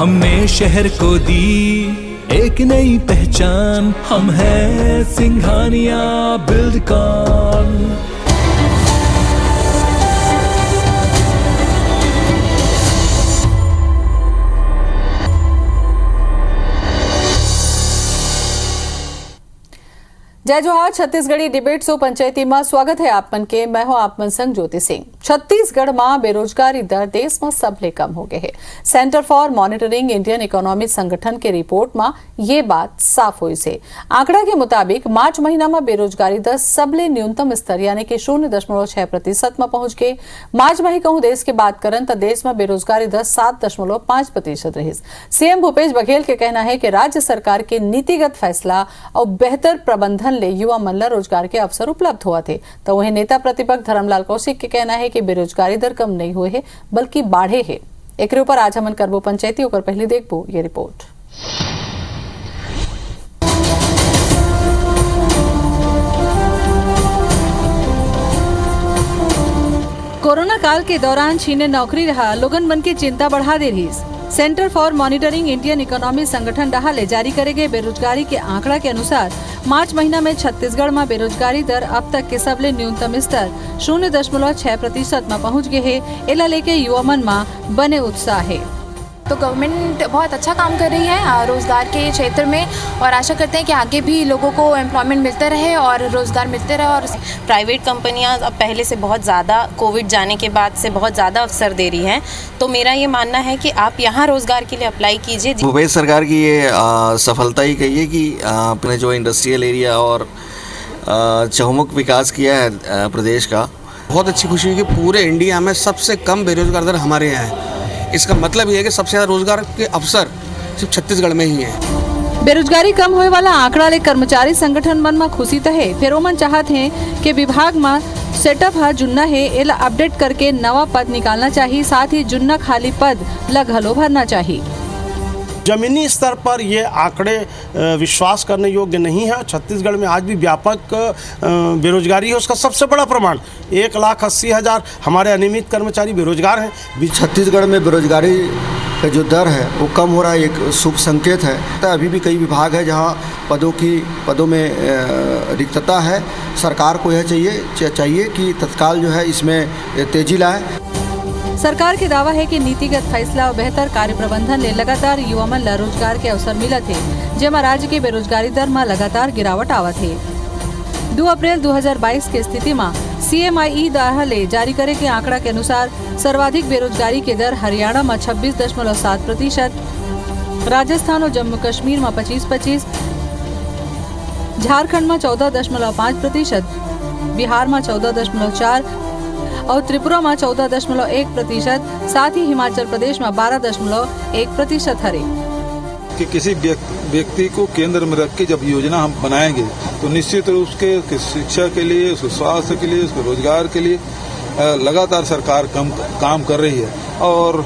हमने शहर को दी एक नई पहचान, हम हैं सिंघानिया बिल्डकॉन। जय जोहार। छत्तीसगढ़ी डिबेट शो पंचायती में स्वागत है आपमन के। मैं हूं आपमन संग ज्योति सिंह। छत्तीसगढ़ में बेरोजगारी दर देश में सबले कम हो गए है। Centre for monitoring Indian economy संगठन के रिपोर्ट में ये बात साफ हुई से। आंकड़ा के मुताबिक मार्च महीना में बेरोजगारी दर सबले न्यूनतम स्तर यानी कि 0.6% में पहुंच गए। मार्च में ही कहूं देश की बात करन तो देश में बेरोजगारी दर 7.5% रही। सीएम भूपेश बघेल के कहना है कि राज्य सरकार के नीतिगत फैसला और बेहतर प्रबंधन ले युवा मन ला रोजगार के अवसर उपलब्ध हुआ थे। तो वहीं नेता प्रतिपक्ष धर्मलाल कौशिक के कहना है कि बेरोजगारी दर कम नहीं हुए है बल्कि बढ़े है। एक ऊपर आज हमन करबो पंचायती ओकर पहले देखबो ये रिपोर्ट। कोरोना काल के दौरान छीने नौकरी रहा लोगन मन की चिंता बढ़ा दे रही। Centre for monitoring Indian economy संगठन रहा ले जारी करे गए बेरोजगारी के आंकड़ा के अनुसार मार्च महीना में छत्तीसगढ़ में बेरोजगारी दर अब तक के सबले न्यूनतम स्तर 0.6% में पहुंच गए है। एला लेके युवा मन में बने उत्साह है। तो गवर्नमेंट बहुत अच्छा काम कर रही है रोज़गार के क्षेत्र में और आशा करते हैं कि आगे भी लोगों को एम्प्लॉयमेंट मिलते रहे और रोज़गार मिलते रहे। और प्राइवेट कंपनियां अब पहले से बहुत ज़्यादा कोविड जाने के बाद से बहुत ज़्यादा अवसर दे रही हैं। तो मेरा ये मानना है कि आप यहाँ रोज़गार के लिए अप्लाई कीजिए। भूपेश सरकार की ये सफलता ही कही है कि अपने जो इंडस्ट्रियल एरिया और चहुमुख विकास किया है प्रदेश का। बहुत अच्छी खुशी है कि पूरे इंडिया में सबसे कम बेरोजगार दर हमारे यहाँ है। इसका मतलब ये है कि सबसे ज़्यादा रोजगार के अवसर सिर्फ छत्तीसगढ़ में ही है। बेरोजगारी कम होए वाला आंकड़ा ले कर्मचारी संगठन मन में खुशी तो है, फिर ओमन चाहत हैं कि विभाग में सेटअप हा जुन्ना है एला अपडेट करके नवा पद निकालना चाहिए। साथ ही जुन्ना खाली पद लगहलो भरना चाहिए। जमीनी स्तर पर ये आंकड़े विश्वास करने योग्य नहीं है। छत्तीसगढ़ में आज भी व्यापक बेरोजगारी है। उसका सबसे बड़ा प्रमाण 1,80,000 हमारे अनियमित कर्मचारी बेरोजगार हैं। छत्तीसगढ़ में बेरोजगारी का जो दर है वो कम हो रहा है, एक शुभ संकेत है। अभी भी कई विभाग है जहां पदों में रिक्तता है। सरकार को यह चाहिए कि तत्काल जो है इसमें तेजी लाए। सरकार के दावा है कि नीतिगत फैसला और बेहतर कार्य प्रबंधन ले लगातार युवा मन ला रोजगार के अवसर मिलत है, जेमा राज्य के बेरोजगारी दर में लगातार गिरावट आवत है। 2 अप्रैल 2022 के स्थिति में CMIE द्वारा ले जारी करे के आंकड़ा के अनुसार सर्वाधिक बेरोजगारी के दर हरियाणा में 26.7%, राजस्थान और जम्मू कश्मीर में 25%, झारखंड में 14.5%, बिहार में 14.4% और त्रिपुरा में 14.1%, साथ ही हिमाचल प्रदेश में 12.1% है। कि किसी व्यक्ति को केंद्र में रख के जब योजना हम बनाएंगे तो निश्चित रूप उसके शिक्षा के लिए, उसके स्वास्थ्य के लिए, उसके रोजगार के लिए लगातार सरकार काम कर रही है। और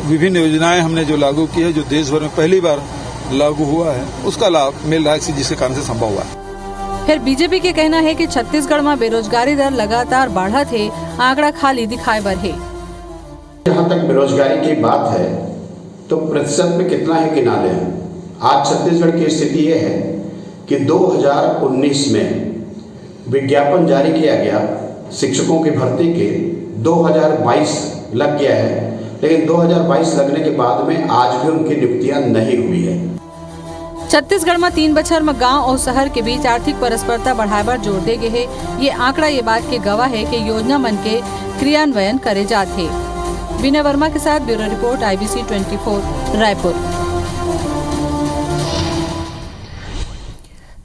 विभिन्न योजनाएं हमने जो लागू की है, जो देश भर में पहली बार लागू हुआ है, उसका लाभ मिल रहा है जिसके कारण से संभव हुआ है। फिर बीजेपी के कहना है कि छत्तीसगढ़ में बेरोजगारी दर लगातार बढ़त है, आंकड़ा खाली दिखाए बर है। जहाँ तक बेरोजगारी की बात है तो प्रतिशत में कितना है किनारे हैं। आज छत्तीसगढ़ की स्थिति ये है कि 2019 में विज्ञापन जारी किया गया शिक्षकों की भर्ती के, 2022 लग गया है, लेकिन 2022 लगने के बाद में आज भी उनकी नियुक्तियां नहीं हुई है। छत्तीसगढ़ में 3 बछर में गांव और शहर के बीच आर्थिक परस्परता बढ़ाए पर जोर दे गए है। ये आंकड़ा ये बात के गवाह है कि योजना मन के क्रियान्वयन करे जाते। विनय वर्मा के साथ ब्यूरो रिपोर्ट IBC 24 रायपुर।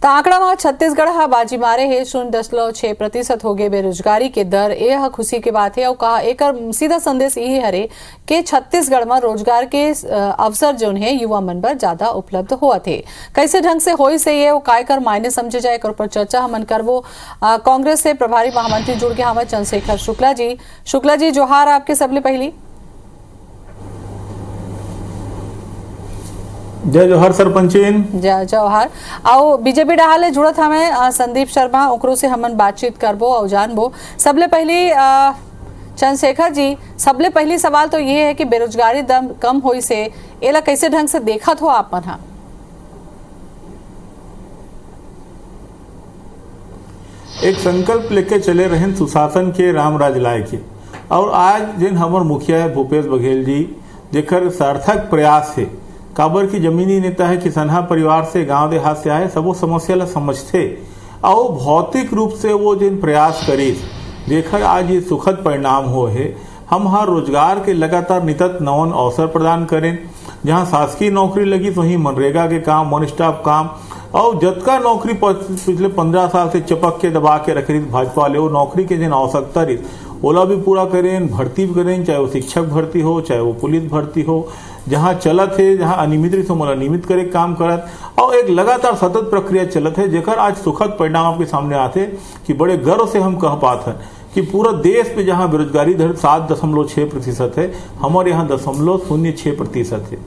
तो आंकड़ा में छत्तीसगढ़ हा बाजी मारे है। 0.6% हो गए बेरोजगारी के दर। यह खुशी की बात है और कहा एक सीधा संदेश यही हरे कि छत्तीसगढ़ में रोजगार के अवसर जो है युवा मन पर ज्यादा उपलब्ध हुआ थे। कैसे ढंग से होई से ये काय कर मायने समझे जाए और पर चर्चा हमन करबो। कांग्रेस से प्रभारी महामंत्री जुड़ के हमें चंद्रशेखर शुक्ला जी जोहार आपके सबले पहली। जय जोहार सरपंचीन। जय जोहार। आओ बीजेपी डाले जुड़त हमें संदीप शर्मा, ओकरो से हमन बातचीत करबो और जानबो। सबले पहले चंद्रशेखर जी, सबले पहली सवाल तो ये है कि बेरोजगारी दम कम होई से एला कैसे ढंग से देखत हो आप मन? हाँ, एक संकल्प लेके चले रहे सुशासन के रामराज लाए के, और आज जिन हमार मुखिया है भूपेश बघेल जी, जेकर सार्थक प्रयास है, काबर की जमीनी नेता है, किसनहा परिवार से, गांव देहात से आए, सब वो समस्या ला समझते और भौतिक रूप से वो जिन प्रयास करी देखकर आज ये सुखद परिणाम हो है। हम हर रोजगार के लगातार नितत नवन अवसर प्रदान करें, जहां शासकीय नौकरी लगी वहीं मनरेगा के काम, वन स्टॉप काम, और जतका नौकरी पिछले 15 साल से चपक के दबा के रख रही भाजपा वाले, वो नौकरी के जिन आवश्यकता रही ओला भी पूरा करें, भर्ती भी करें, चाहे वो शिक्षक भर्ती हो, चाहे वो पुलिस भर्ती हो, जहां चलत है, जहां अनियमित रही तो नियमित करे काम करत, और एक लगातार सतत प्रक्रिया चलत है, जेकर आज सुखद परिणाम आपके सामने आते कि बड़े गर्व से हम कह पाते हैं कि पूरा देश में जहां बेरोजगारी दर 7.6% है, हमारे यहाँ 0.06% है।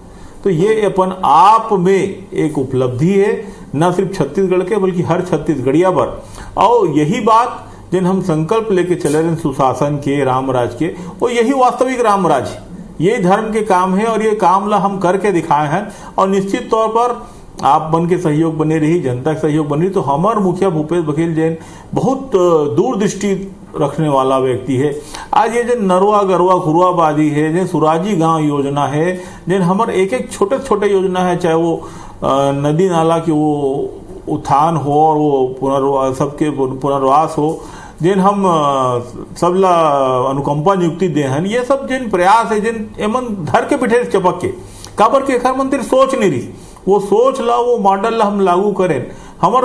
तो ये अपन आप में एक उपलब्धि है, न सिर्फ छत्तीसगढ़ के बल्कि हर छत्तीसगढ़िया पर। और यही बात जिन हम संकल्प लेके चले रहे सुशासन के, रामराज के, और यही वास्तविक रामराज है, ये धर्म के काम है और ये काम ला हम करके दिखाए हैं। और निश्चित तौर पर आप बन के सहयोग बने रही, जनता के सहयोग बने रही, तो हमारे मुखिया भूपेश बघेल जैन बहुत दूरदृष्टि रखने वाला व्यक्ति है। आज ये जो नरवा गरवा खुरवाबाजी है, जो सुराजी गांव योजना है, जिन हमारे एक एक छोटे छोटे योजना है, चाहे वो नदी नाला की वो उत्थान हो और वो सबके पुनर्वास हो, जिन हम सबला अनुकंपा नियुक्ति दे हैं, ये सब जिन प्रयास है, जिन एमन धर के बिठे चपक के काबर के खैर मंत्री सोच नहीं रही, वो सोच ला, वो मॉडल ला हम लागू करें। हमार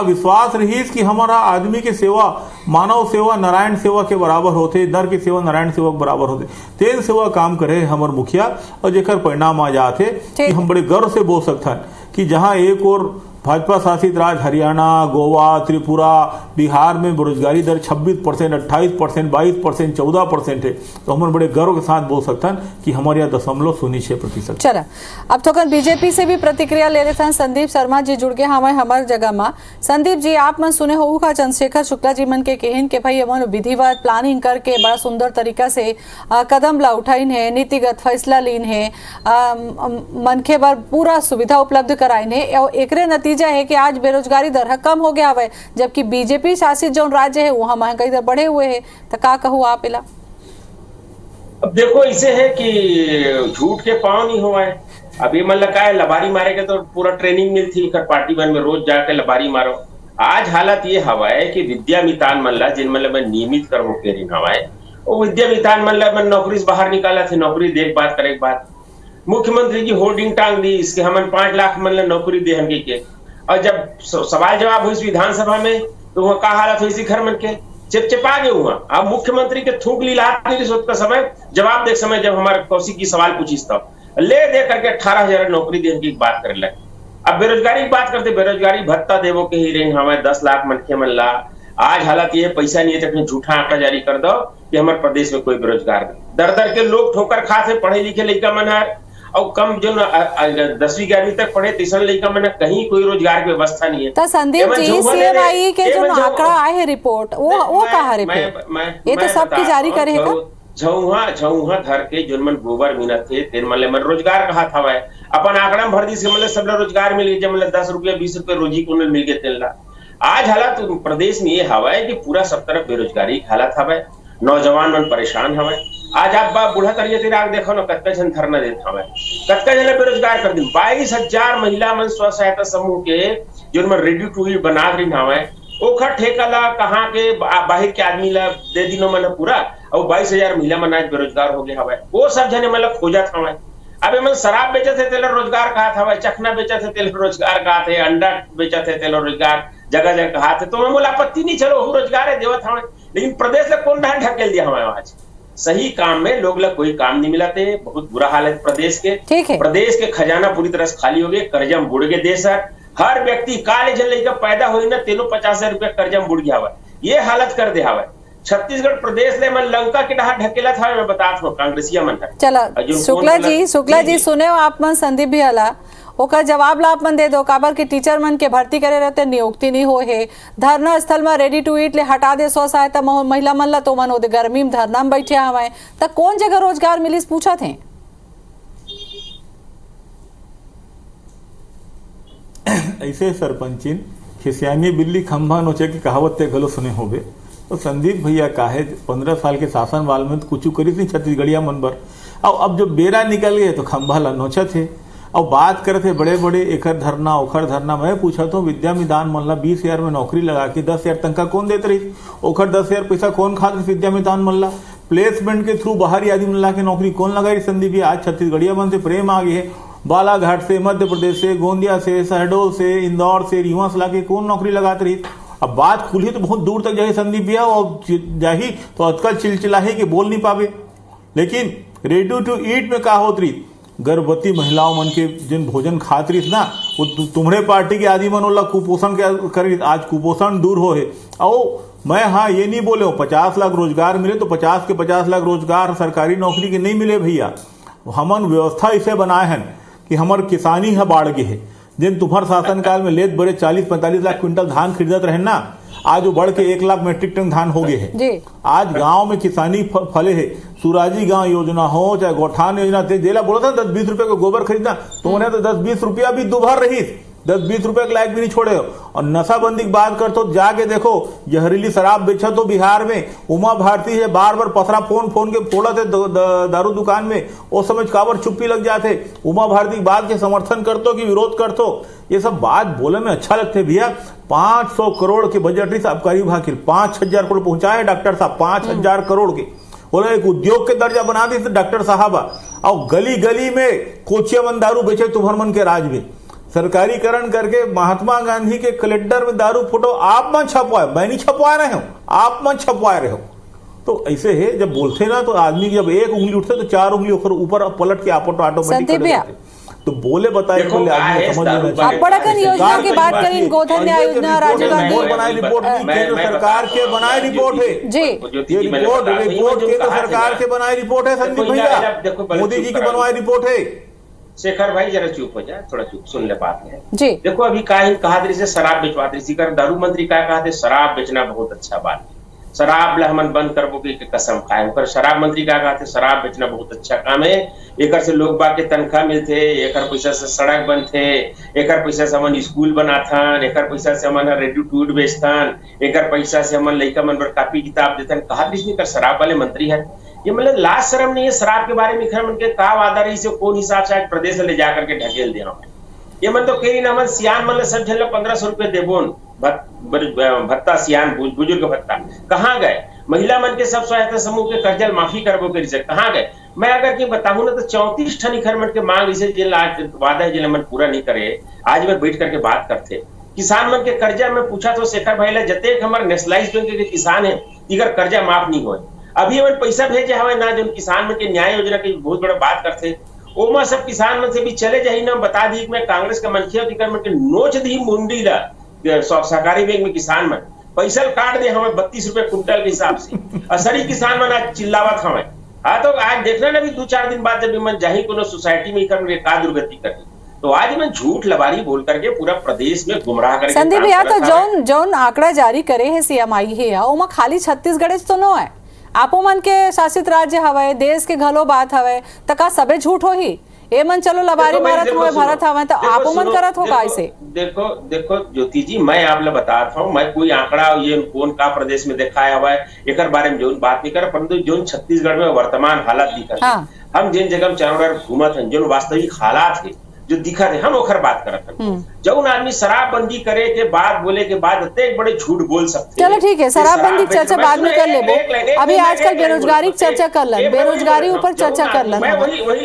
विश्वास रही कि हमारा आदमी की सेवा, मानव सेवा नारायण सेवा के बराबर होते, नर की सेवा नारायण सेवा के बराबर होते, तेन सेवा काम करे हमार मुखिया, और जेकर परिणाम आ जाते कि हम बड़े गर्व से बोल सकते हैं कि जहां एक और भाजपा शासित राज्य हरियाणा, गोवा, त्रिपुरा, बिहार में बेरोजगारी दर 26%, 28%, 22%, 14% है, तो हम बड़े गर्व के साथ बोल सकते हैं कि हमारे यहाँ 0.06%। चला, अब तो कल बीजेपी से भी प्रतिक्रिया ले रहे थे। संदीप शर्मा जी जुड़ गए हमारे जगह में। संदीप जी, आप मन सुने हो का चंद्रशेखर शुक्ला जी मन के कहन के भाई अमन विधिवत प्लानिंग करके बड़ा सुंदर तरीका से कदम ला उठाइन है, नीतिगत फैसला लीन है, मनखे बार पूरा सुविधा उपलब्ध कराइन है, और एकरे नतीजा है कि आज बेरोजगारी दर कम हो गया है, जबकि बीजेपी शासित जो राज्य है वहां महंगाई दर बढ़े हुए है। तो का कहूँ आप इला? अब देखो, इसे है कि झूठ के पांव नहीं हुआ है। अभी मन लगा है लबारी मारेगा तो पूरा ट्रेनिंग मिलती है, पार्टी बन में रोज जाके लबारी मारो। आज हालत ये हवा है कि विद्या मितान मन ला, जिन मतलब मैं नियमित कर्मों के ऋण हवा है, वो विद्या मितान मन ला मैं नौकरी से बाहर निकाला थे, नौकरी देख बात करे बात। मुख्यमंत्री जी होर्डिंग टांग दी इसके, हम 5 लाख मन ला नौकरी दे हम के, और जब सवाल जवाब हुई विधानसभा में तो वह का हालत हुई घर मन के चिपचिपा गए हुआ। अब मुख्यमंत्री के थूक ली लात का समय जवाब दे समय जब हमारे कौशिक की सवाल पूछी तब ले दे करके 18,000 नौकरी देने की बात कर लगे। अब बेरोजगारी की बात करते, बेरोजगारी भत्ता देवो के ही रेंज हमारे 10 लाख मनखे मन ला। आज हालत ये पैसा नहीं है, झूठा आंकड़ा जारी कर दो कि हमारे प्रदेश में कोई बेरोजगार नहीं। दर दर के लोग ठोकर खाते, पढ़े लिखे लड़का मन है, और कम जो 10वीं 11वीं तक पढ़े तीसरा लड़का मन, कहीं कोई रोजगार की व्यवस्था नहीं है। तो संदीप जी, सीएमआई के जो आंकड़ा आए है रिपोर्ट, वो कहा रिपोर्ट ये तो सबकी जारी करे है का? झौहा धर के जो मन गोबर मिलत थे तेन मन रोजगार कहा था वह अपन आंकड़ा में भर दी से मतलब सब रोजगार मिल गए, जब मतलब 10 रुपया 20 रुपया रोजी को मिल गए तेल ला। आज हालत प्रदेश में ये हवा है कि पूरा सब तरफ बेरोजगारी हालत हवा है, नौजवान मन परेशान हवा है। आज आप बाप बूढ़ा करिए तिर आग देखो ना, कत्का जन धरना देता हवा, कत्का जन बेरोजगार कर दी। 22,000 महिला मन स्व सहायता समूह के जो मन रेडी टू ईट बना रही हवा है, ओखर ठेका ला कहाँ के बाहर के आदमी ला दे दिनों मन पूरा, और 22,000 महिला मन आज बेरोजगार हो गया हवा। वो सब जने मतलब खोजत हवा। अब मन शराब बेचे थे तेल रोजगार कहा था, चखना बेचा थे तेल रोजगार कहा थे, अंडा बेचा थे तेल रोजगार जगह जगह कहा थे। तो मैं बोला आपत्ति नहीं, चलो वो रोजगार है देवत हवा, लेकिन प्रदेश में कौन ढाल ढकेल दिया हमारे आज। सही काम में लोग ला कोई काम नहीं मिलाते, बहुत बुरा हाल है प्रदेश के। प्रदेश के खजाना पूरी तरह से खाली हो गए, कर्जा में बुड़ गए देश। हर व्यक्ति काले जन लड़का पैदा हुई ना, 50,000 रुपया कर्जा में बुड़ गया हुआ, ये हालत कर दे हवा। छत्तीसगढ़ प्रदेश ले मन लंका के डहा ढकेला था, मैं बता हूँ कांग्रेसिया मन है। चला शुक्ला जी सुने हो आप मन संदीप भी हला, ओकर जवाब ला अपन दे दो। काबर के टीचर मन के भर्ती करे रहते नियुक्ति नहीं हो है। धरना स्थल में रेडी टू ईट ले हटा दे स्व सहायता महिला मन ला, तो मन ओदे गर्मी में धरना में बैठे हवे त कौन जगह रोजगार मिलिस पूछा थे। ऐसे सरपंचिन खिसियानी बिल्ली खंभा नोचे की कहावत ते गलो सुने होबे। तो संदीप भैया काहे 15 साल के शासन वाल में तो कुछ करी थी छत्तीसगढ़िया मन पर, और अब जब बेरा निकल गए तो खंभा ला नोचा थे और बात करते बड़े बड़े एकर धरना ओखर धरना। मैं पूछा तो विद्या मिदान मन ला 20,000 में नौकरी लगा के 10,000 तनखा कौन देते रही, ओखर 10,000 पैसा कौन खाते विद्या मिदान मन ला। प्लेसमेंट के थ्रू बाहरी आदमी मन ला के नौकरी कौन लगाई संदीप भैया। आज छत्तीसगढ़िया मन से प्रेम आ गए है, बालाघाट से, मध्य प्रदेश से, गोंदिया से, शहडोल से, इंदौर से, रीवा से लाके कौन नौकरी लगाते रही। अब बात खुली तो बहुत दूर तक जाही संदीप भैया, और जाही तो अजकल चिलचिलाही के बोल नहीं पावे। लेकिन रेडी टू ईट में का होत रही, गर्भवती महिलाओं मन के जिन भोजन खात रही ना, वो तुम्हारे पार्टी के आदि मन वाला कुपोषण के करी। आज कुपोषण दूर हो है। और मैं हाँ ये नहीं बोले 50 लाख रोजगार मिले तो 50 के 50 लाख रोजगार सरकारी नौकरी के नहीं मिले भैया। हमन व्यवस्था इसे बनाए हैं कि हमार किसानी है बाढ़ के है। जिन तुम्हार शासनकाल में लेत बड़े 40-45 लाख क्विंटल धान खरीदत रहे ना, आज वो बढ़ के 1 लाख मेट्रिक टन धान हो गए है। आज गांव में किसानी फले है। सुराजी गांव योजना हो चाहे गौठान योजना थे, जेला बोला था 10-20 रुपए को गोबर खरीदना, तो उन्हें तो 10-20 रुपया भी दुभर रही, 10-20 रुपए के लायक भी नहीं छोड़े हो। और नशाबंदी की बात कर तो जाके देखो, जहरीली शराब बेचा तो बिहार में उमा भारती है बार बार पथरा फोन के फोड़ा थे दारू दुकान में, वो समझ काबर चुप्पी लग जाते। उमा भारती की बात के समर्थन करतो कि विरोध करतो, ये सब बात बोले में अच्छा लगते भैया। 500 करोड़ के बजट रही आबकारी विभाग के, 5,000 करोड़ पहुंचाए डॉक्टर साहब, 5,000 करोड़ के बोले एक उद्योग के दर्जा बना दी डॉक्टर साहबा। और गली गली में कोचिया मन दारू बेचे तुम्हार मन के राज में, सरकारीकरण करके महात्मा गांधी के कैलेंडर में दारू फोटो आप मन छपवाए, मैं नहीं छपवा रहे हो, आप मन छपवाए रहे हो। तो ऐसे है जब बोलते ना तो आदमी जब एक उंगली उठते तो 4 उंगली ऊपर पलट के ऑटोमेटिक तो बोले बताए बोले आदमी समझ में योजना की बात करें, गोधन योजना राजीव गांधी बनाई रिपोर्ट केंद्र सरकार के बनाई रिपोर्ट है जी, ये रिपोर्ट केंद्र सरकार के बनाई रिपोर्ट है संदीप भैया, मोदी जी की बनवाई रिपोर्ट है। शेखर भाई जरा चुप हो जाए, थोड़ा चुप सुन ले बात है जी। देखो अभी कहा से शराब बेचवाते सी कर, दारू मंत्री का कहा थे शराब बेचना बहुत अच्छा बात है, शराब ला हमन बंद करबो की कसम खाए कर। शराब मंत्री का कहा थे शराब बेचना बहुत अच्छा काम है, एकर से लोग बाग के तनख्वाह मिलते, एकर पैसा से सड़क बनते, एकर पैसा से हमन स्कूल बनाथन, एकर पैसा से हमन रेडी टू ईट बेचतन, एकर पैसा से हमन लइका मन बर कॉपी किताब देतन। कहा नहीं कर शराब वाले मंत्री है, ये मतलब लाज शर्म नहीं है शराब के बारे में मन के का वादा रही से कौन हिसाब से आज प्रदेश ले जा करके ढकेल दे। ये मन तो कही ना मन सियान मन सब झल 1500 रुपए देबोन भत्ता, सियान बुजुर्ग भत्ता कहाँ गए? महिला मन के सब सहायता समूह के कर्जा माफी करबो करी से कहाँ गए? मैं अगर की बताऊं ना तो 34 ठन खरमट के मांग इसे जिन वादा है जिन मन पूरा नहीं करे, आज मैं बैठ करके बात करते। किसान मन के कर्जा में पूछा तो शेखर भाई जते हमारे नेशनलाइज बैंक के किसान है इधर कर्जा माफ नहीं हो। अभी हम पैसा भेजे हवे ना जो किसान मन के न्याय योजना की बहुत बड़ा बात करते, ओमा सब किसान मन से भी चले जाही ना बता दी मैं कांग्रेस का मनखिया मन के नोच दी मुंडी ला सहकारी बैंक में किसान मन पैसा काट दे हमें 32 रुपए कुंटल के हिसाब से। असरी किसान मन आज चिल्लावत हमें। हाँ तो आज देखना ना भी 2-4 दिन बाद जब मन जाही कोनो सोसाइटी में का दुर्गति कर, तो आज मैं झूठ लबारी बोल करके पूरा प्रदेश में गुमराह करके संदीप भैया तो जौन आंकड़ा जारी करे है सीएमआई है ओमा खाली छत्तीसगढ़ तो न है, आपो मन के शासित राज्य हवे, देश के घलो बात हवे, तका सबे झूठ हो ही ए मन चलो लबारी मारत हुए भरत हवे तो आपो मन करत होगा ऐसे। देखो ज्योति जी मैं आप लोग बता रहा हूँ, मैं कोई आंकड़ा ये कौन का प्रदेश में दिखाया हुआ है एक बारे में जो बात नहीं कर, परंतु जो छत्तीसगढ़ में वर्तमान हालात दिखा हाँ। हम जिन जगह चारों घूमत हैं जो वास्तविक हालात है जो दिखा थे हम ओखर बात करत हैं। जौन आदमी शराबबंदी करे के बाद बोले के बाद इतने बड़े झूठ बोल सकते। चलो ठीक है, शराबबंदी की चर्चा बाद में कर लेबो, अभी आजकल बेरोजगारी की चर्चा कर लन, बेरोजगारी ऊपर चर्चा कर लन। मैं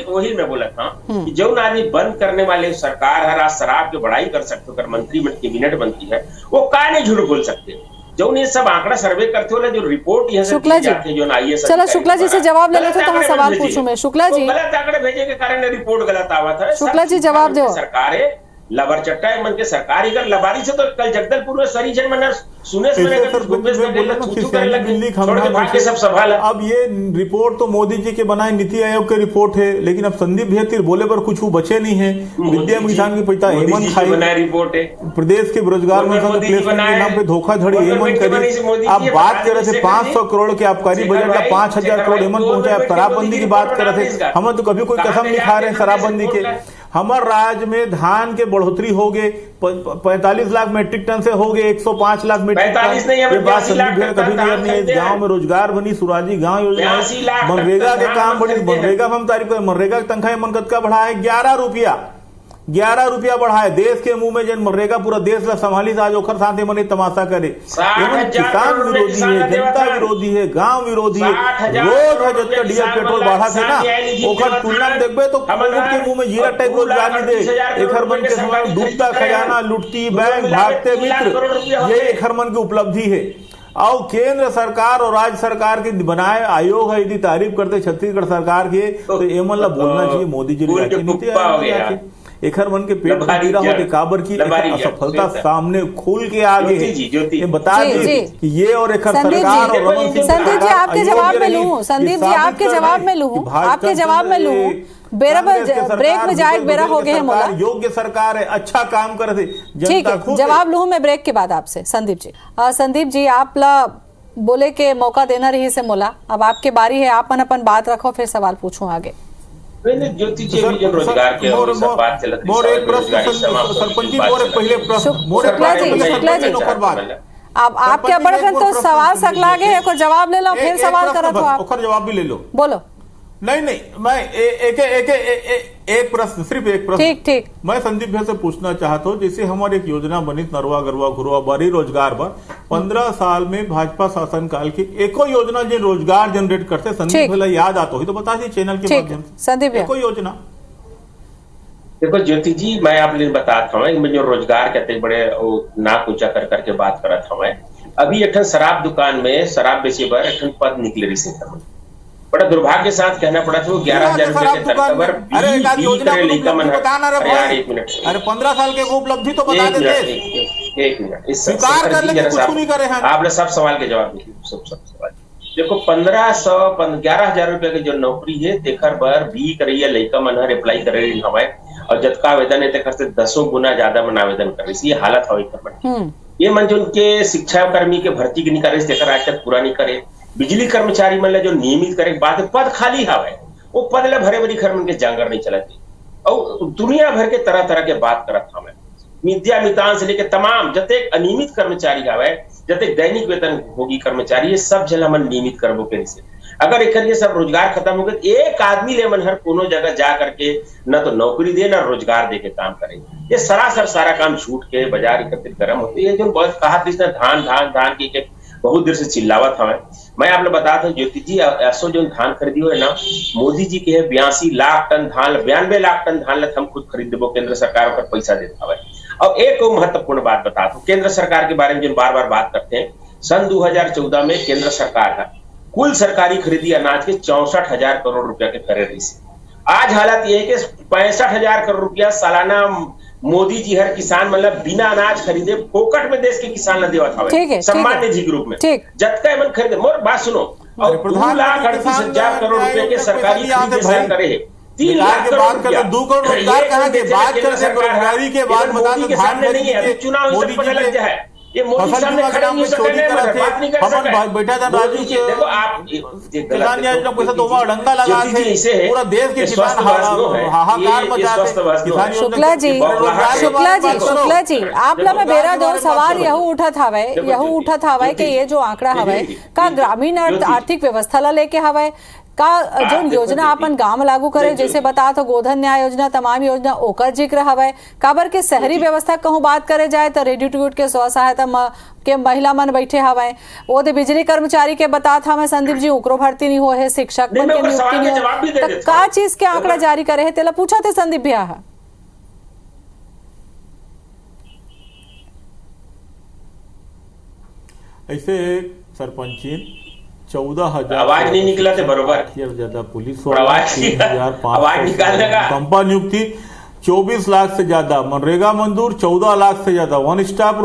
वही मैं बोला था कि जौन आदमी बंद करने वाले सरकार है शराब की बड़ाई कर सकते हो, मंत्री कैबिनेट मंत्री है वो का नहीं झूठ बोल सकते। जो ये सब आंकड़ा सर्वे करते हो जो रिपोर्ट यहाँ शुक्ला जी जो आईएएस चलो शुक्ला जी से जवाब ले लेते तो सवाल पूछूं मैं। शुक्ला जी गलत आंकड़े भेजे के कारण रिपोर्ट गलत आवा था। शुक्ला जी जवाब दो। सरकारें लबर चट्टा मन के सरकारी कर लबारी से तो कल जगदलपुर में सरी जन मन सुने सब सवाल। अब ये रिपोर्ट तो मोदी जी के बनाए नीति आयोग की रिपोर्ट है, लेकिन अब संदीप भैया बोले पर कुछ बचे नहीं है। विद्या किसान की पिता हेमंत खाई रिपोर्ट है, प्रदेश के बेरोजगार प्लेसमेंट के नाम पे धोखाधड़ी हेमंत करी। आप बात कर रहे थे 500 करोड़ के आबकारी बजट का 5000 करोड़ हेमंत पहुंचा। आप शराबबंदी की बात कर रहे थे, हम तो कभी कोई कसम नहीं खा रहे हैं शराबबंदी के। हमारे राज्य में धान के बढ़ोतरी हो गए 45 लाख मीट्रिक टन से हो गए 105 लाख मीट्रिक टन। ये बात संदीप भैया कभी नहीं है। गांव में रोजगार बनी, सुराजी गांव योजना, मनरेगा के काम बढ़ी। मनरेगा में हम तारीफ करें, मनरेगा की तनख्वाह मन कद का बढ़ा है 11 रुपया बढ़ा है। देश के मुंह में जन मनरेगा पूरा देश ला संभाली आज ओखर साथे मने तमाशा करे। किसान विरोधी है, जनता विरोधी है, गांव विरोधी है। रोज है जब डीजल पेट्रोल बढ़ा थे ना, ओखर तुलना में देखबे तो कोविड के मुंह में जीरा टाइप रोजगार नहीं दे। एखर मन के समय डूबता खजाना, लुटती बैंक, भागते मित्र, ये एखर मन की उपलब्धि है। और केंद्र सरकार और राज्य सरकार के बनाए आयोग है, यदि तारीफ करते छत्तीसगढ़ सरकार के तो एमन ला बोलना चाहिए मोदी जी ने एखर मन के पेट गिरा होते काबर की असफलता सामने खुल के आगे है। बता दी कि ये और एखर सरकार और रमन सिंह। संदीप जी आपके जवाब में लूं, संदीप जी आपके जवाब में लूं, आपके जवाब में लूं। ब्रेक में जाए बेरा हो गए मोला। योग्य सरकार है, अच्छा काम कर रहे। ठीक है, जवाब लूं मैं ब्रेक के बाद आपसे। संदीप जी, संदीप जी आप ला बोले के मौका देना रही से मोला। अब आपके बारी है, आप अपन बात रखो, फिर सवाल पूछूं आगे। ज्योति जी भी रोजगार के और सब बात चलत मोर एक प्रश्न सरपंच जी, मोर पहले प्रश्न शुक्ला जी अब आपके बड़कन तो सवाल सकला गए है, जवाब ले लो, फिर सवाल करत हो आप। जवाब भी ले लो, बोलो। नहीं मैं एक प्रश्न, सिर्फ एक प्रश्न। ठीक मैं संदीप भैया से पूछना चाहता हूँ, जैसे हमारी एक योजना बनी नरवा गरवा घुरवा बारी रोजगार पर 15 साल में भाजपा शासन काल की एको योजना जो रोजगार जनरेट करते संदीप भैया याद आता हो तो बता दी चैनल के माध्यम से। संदीप एको योजना देखो ज्योति जी, मैं आप लोग बताता हूँ जो रोजगार कहते बड़े नाक ऊंचा कर करके बात करा था। मैं अभी एक शराब दुकान में शराब बेचे पर एक पद निकले रही से बड़ा दुर्भाग्य के साथ कहना पड़ा था वो 11,000 रुपए के तर्कबर। अरे 15 साल के उपलब्धि तो बता देते। एक मिनट आपने सब सवाल के जवाब दिए। सब सवाल देखो 11,000 रुपए की जो नौकरी है तेखर बर भी कर रही है, लड़का मन अप्लाई कर रही हवा और जतका आवेदन है तेखर से 10 गुना ज्यादा मन आवेदन कर रही। ये हालत हो ये मन जो उनके शिक्षा कर्मी के भर्ती की नहीं करे तेखर आज तक पूरा नहीं करे। बिजली कर्मचारी मन जो नियमित करे बात पद खाली हवा वो पद ला भरे भरी खर मन के जांगर नहीं चलती और दुनिया भर के तरह तरह के बात करत हवा। विद्या मितान से लेकर तमाम जते अनियमित कर्मचारी हवा, जते दैनिक वेतन भोगी कर्मचारी, ये सब जला मन नियमित करबो के से अगर एक ये सब रोजगार खत्म हो गए एक आदमी ले मन हर कोनो जगह जा करके न तो नौकरी दे न रोजगार दे के काम करे। ये सरासर सारा काम छूट के बाजार एकत्रित गर्म होती है। जो बहुत कहा धान की बहुत देर से चिल्लावत हमें। मैं आप लोग बताता हूँ ज्योति जी, ऐसो जो धान खरीदी हो है ना, मोदी जी के है 82 लाख टन धान, 92 लाख टन धान हम खुद खरीद देवो, केंद्र सरकार पर पैसा देता है। और एक महत्वपूर्ण बात बताता हूँ केंद्र सरकार के बारे में जो बार बार बात करते हैं। सन 2014 में केंद्र सरकार का कुल सरकारी खरीदी अनाज के 64,000 करोड़ रुपया के करे रही से। आज हालत ये है कि 65,000 करोड़ रुपया सालाना मोदी जी हर किसान मतलब बिना अनाज खरीदे फोकट में देश के किसान ने देवा था सम्मान निधि के रूप में जतका मन खरीदे। मोर बात सुनो, और 2,38,000 करोड़ रुपए के सरकारी खरीद करे है 3 लाख करोड़ रुपया 2 करोड़ रोजगार कहाँ के बात करते बेरोजगारी के बाद मोदी के सामने नहीं है, चुनाव से पता लग जाए ये मोदी सामने खड़े नहीं सकते, बात नहीं कर सकते। बैठा था राजू के देखो आप किसान योजना पैसा तो वहां डंगा लगा के पूरा देश के किसान हाहाकार मचा। शुक्ला जी आप ला में बेरा दो सवाल यहू उठत हवे कि ये जो आंकड़ा हवे का ग्रामीण आर्थिक व्यवस्था ला लेके हवे का जो योजना अपन गांव में लागू करे, जैसे बता तो गोधन न्याय योजना तमाम योजना ओकर जिक्र हवे। काबर के शहरी व्यवस्था कहूँ बात करे जाए तो रेडी टू ईट के स्व सहायता के महिला मन बैठे हवे। वो तो बिजली कर्मचारी के बता था मैं संदीप जी उकरो भर्ती नहीं हो है, शिक्षक मन के नियुक्ति नहीं हो, का चीज के आंकड़ा जारी करे है तेला पूछा थे संदीप भैया। ऐसे सरपंची 14,000 आवाज नहीं निकला थे बरोबर ज्यादा पुलिस आवाज निकालने का कंपा नियुक्ति 24 लाख से ज्यादा मनरेगा मजदूर, 14 लाख से ज्यादा वन स्टॉप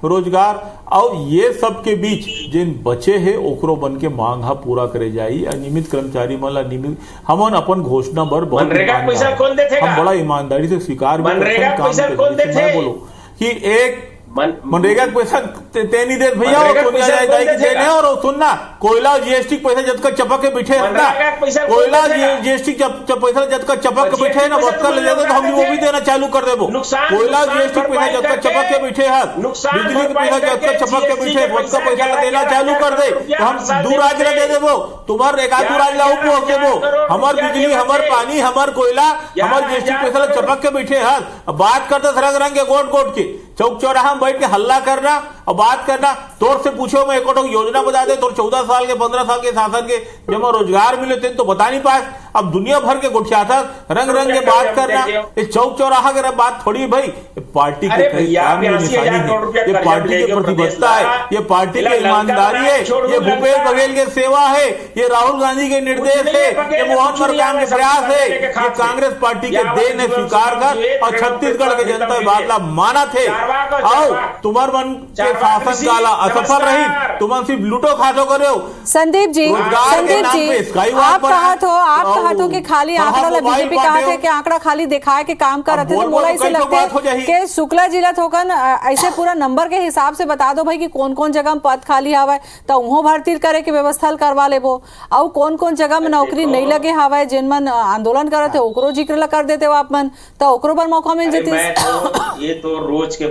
रोजगार, और ये सब के बीच जिन बचे है ओकरो बन के मांग हा पूरा करे जाई। नियमित कर्मचारी मन नियमित हमन अपन घोषणा बर बहुत हम बड़ा ईमानदारी से स्वीकार बोलो कि एक मनरेगा के पैसा तेनी दे भैया देने, और सुनना कोयला जीएसटी पैसा जब का चपक के बैठे है ना, कोयला जीएसटी पैसा जब का चपक के बैठे है ना, वक्त ले जाते तो हम वो भी देना चालू कर देबो। कोयला जीएसटी पैसा जब का चपक के बैठे है, बिजली के पैसा जब का चपक के बैठे वक्त का पैसा देना चालू कर दे तो हम दूर राज्य दे देबो, तुम्हार एक आध राज्य लाऊ पहुंच देबो। हमार बिजली, हमार पानी, हमार कोयला, हमार जीएसटी पैसा चपक के बैठे है। बात करते रंग रंग के गोट के चौक चौराहा बैठ के हल्ला करना और बात करना। तोर से पूछो मैं एक योजना बता दे, तोर 14 साल के 15 साल के शासन के जब रोजगार मिले थे तो बता नहीं पाए। अब दुनिया भर के गुठिया था रंग रंग के बात करना, इस चौक चौराहा के बात थोड़ी भाई पार्टी के काम की निशानी है, ये पार्टी की प्रतिबद्धता है, ये पार्टी की ईमानदारी है, ये भूपेश बघेल की सेवा है, ये राहुल गांधी के निर्देश है, ये मोहन मरकाम के प्रयास है, ये कांग्रेस पार्टी के देन है स्वीकार कर, और छत्तीसगढ़ के जनता बादला माना थे। आओ तुम्हार मन के शासन काला असफल रही, तुम सिर्फ लूटो खाटो करो। संदीप जी आप कहा तो कि खाली आंकड़ा ला बीजेपी कहा थे कि आंकड़ा खाली दिखाए के काम कर रहे थे, मोला इसे लगता है कि शुक्ला जिला थोकन ऐसे पूरा नंबर के हिसाब से बता दो भाई कि कौन कौन जगह में पद खाली हवा तो उहो भर्ती करे के व्यवस्था करवा लेबो, और कौन कौन जगह में नौकरी नहीं लगे हवा जिन मन आंदोलन करते ओकरो जिक्र कर देते हो आप मन तो ओकरो पर मौका मिल जेती। ये तो रोज के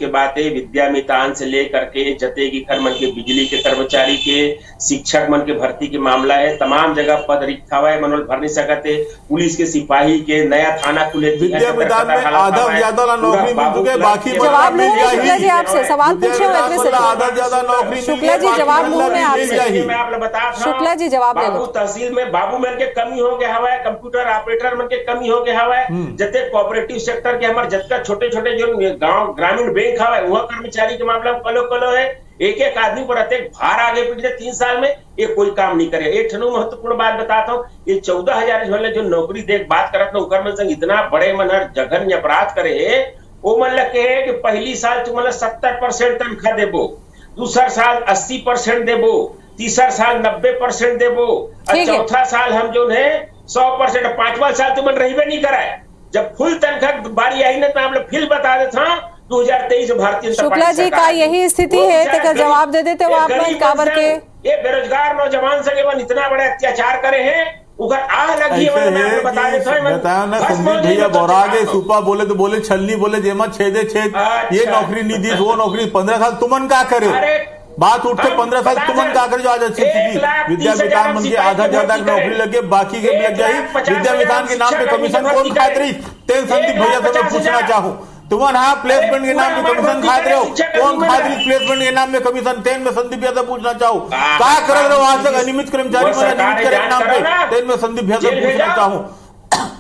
बात है विद्या मितान से लेकर के जते की घर मन के बिजली के कर्मचारी के शिक्षक मन के भर्ती के मामला है, तमाम जगह पद रिक्त हवा है, मनोल भर नहीं सकते। पुलिस के सिपाही के नया थाना खुले, विद्या मितान में आधा ज्यादा नौकरी मिल चुके, बाकी जवाब शुक्ला जी आपसे सवाल पूछे आधा ज्यादा नौकरी। शुक्ला जी जवाब मुंह में आपसे, मैं आप बता शुक्ला जी जवाब ले लो। तहसील में बाबू मन के कमी हो गया हवा है, कंप्यूटर ऑपरेटर मन के कमी हो गया हवा है, जते कोऑपरेटिव सेक्टर के हमारे जतका छोटे छोटे जो गांव ग्रामीण बैंक हवा है वह कर्मचारी के मामला में कलो है। एक एक आदमी पर अत्यंत भार आगे पीछे 3 साल में ये कोई काम नहीं करे। एक महत्वपूर्ण बात बताता हूँ, ये 14,000 जो नौकरी देख बात करत ना उकर मन संग इतना बड़े मन जघन्य अपराध करे है, वो मन लगे है कि पहली साल तुम 70% तनख्वाह देबो, दूसरा साल 80% देबो, तीसरा साल 90% देबो, और चौथा साल हम जो है 100%, 5वां साल तुम रहबे नहीं कराए। जब फुल तनख्वाह बारी आई ना तो हम लोग फिर बता देते 2023 भारतीय शुक्ला जी का यही स्थिति है तो जवाब दे देते हो आप काबर के ये बेरोजगार नौजवान से इतना बड़े अत्याचार करे हैं बताया ना संदीप भैया बोरागे सुपा बोले तो बोले छलनी बोले जेमा छेदे छेद, ये नौकरी नहीं दी वो नौकरी 15 साल तुमन क्या करे बात उठते 15 साल तुमन क्या करे जो आज अच्छी स्थिति विद्या मितान मन के आधा ज्यादा नौकरी लगे बाकी के लग जाये। विद्या मितान के नाम पे कमीशन कौन खात रही तेल संदीप भैया से मैं पूछना चाहूँ तुम्हारा हाँ प्लेसमेंट के नाम पे कमीशन खाते रहे हो, कौन खाते रही प्लेसमेंट के नाम में कमीशन? तेन में संदीप यादव पूछना चाहूँ क्या कर रहे हो आज तक अनियमित कर्मचारी नियमित करे नाम पे? तेन में संदीप यादव पूछना चाहूँ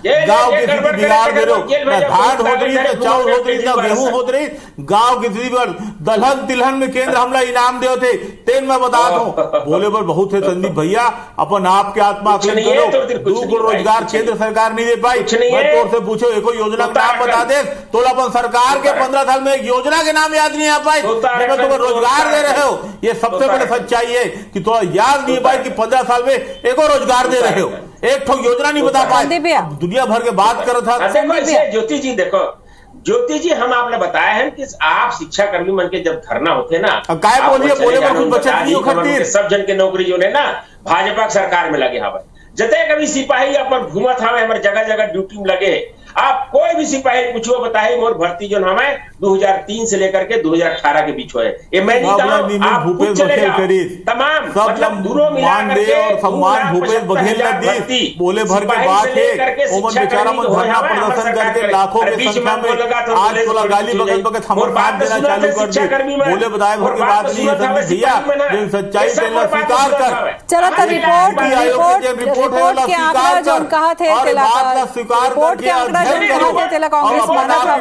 गांव की स्थिति बिगाड़ दे रहे हो, धान हो रही है, चावल हो रही है, गेहूं हो रही, गांव की स्थिति पर दलहन तिलहन में केंद्र हमला इनाम दे थे। तेन मैं बता दूं बोले पर बहुत है संदीप भैया, अपन आपके आत्मा आकलन करो, 2 करोड़ रोजगार केंद्र सरकार नहीं दे पाई। तौर से पूछो एको योजना का नाम बता दे तो अपन सरकार के 15 साल में एक योजना के नाम याद नहीं आ पाई, तुम्हें रोजगार दे रहे हो। ये सबसे बड़ी सच्चाई है कि थोड़ा याद नहीं पाई कि 15 साल में एको रोजगार दे रहे हो, एक ठोक योजना नहीं बता पाए, दुनिया भर के बात कर रहा था। ज्योति जी देखो, ज्योति जी हम आपने बताया है कि आप शिक्षा कर्मी मन के जब धरना होते ना काय बोलिए बोले कुछ बचत नहीं हो खातिर सब जन के नौकरी जो है ना भाजपा सरकार में लगे हवा, जते कभी सिपाही अपन घूमत हवे हमारे जगह जगह ड्यूटी में लगे। आप कोई भी सिपाही पूछो बताए मोर भर्ती जो हमें 2003 से लेकर के 2018 के बीच हुए, ये मैं नहीं कहूं, आप भूपेश बघेल तमाम मतलब दूरों मिला दे और सम्मान भूपेश बघेल ने दी बोले भर के बात है। ओमन बेचारा मन धरना प्रदर्शन करके लाखों की संख्या में आज तोला गाली बगल बगल हमर बात देना चालू कर दी, बोले बताए भर के बात नहीं है संदीप भैया, लेकिन सच्चाई से स्वीकार कर। चलो तो रिपोर्ट के आंकड़ा जो कहा थे रिपोर्ट के आंकड़ा कांग्रेस माना था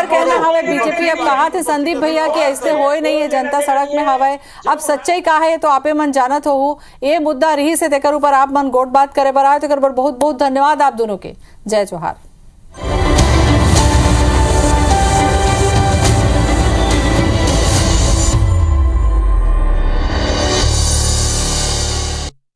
कहना हवे बीजेपी अब कहा थे संदीप भैया कि ऐसे होए नहीं है, जनता सड़क में हवे। अब सच्चाई का है तो आपे मन जानत हो ये मुद्दा रही से तेकर ऊपर आप मन गोट बात करे बर आए तो बहुत बहुत धन्यवाद आप दोनों के। जय जोहार।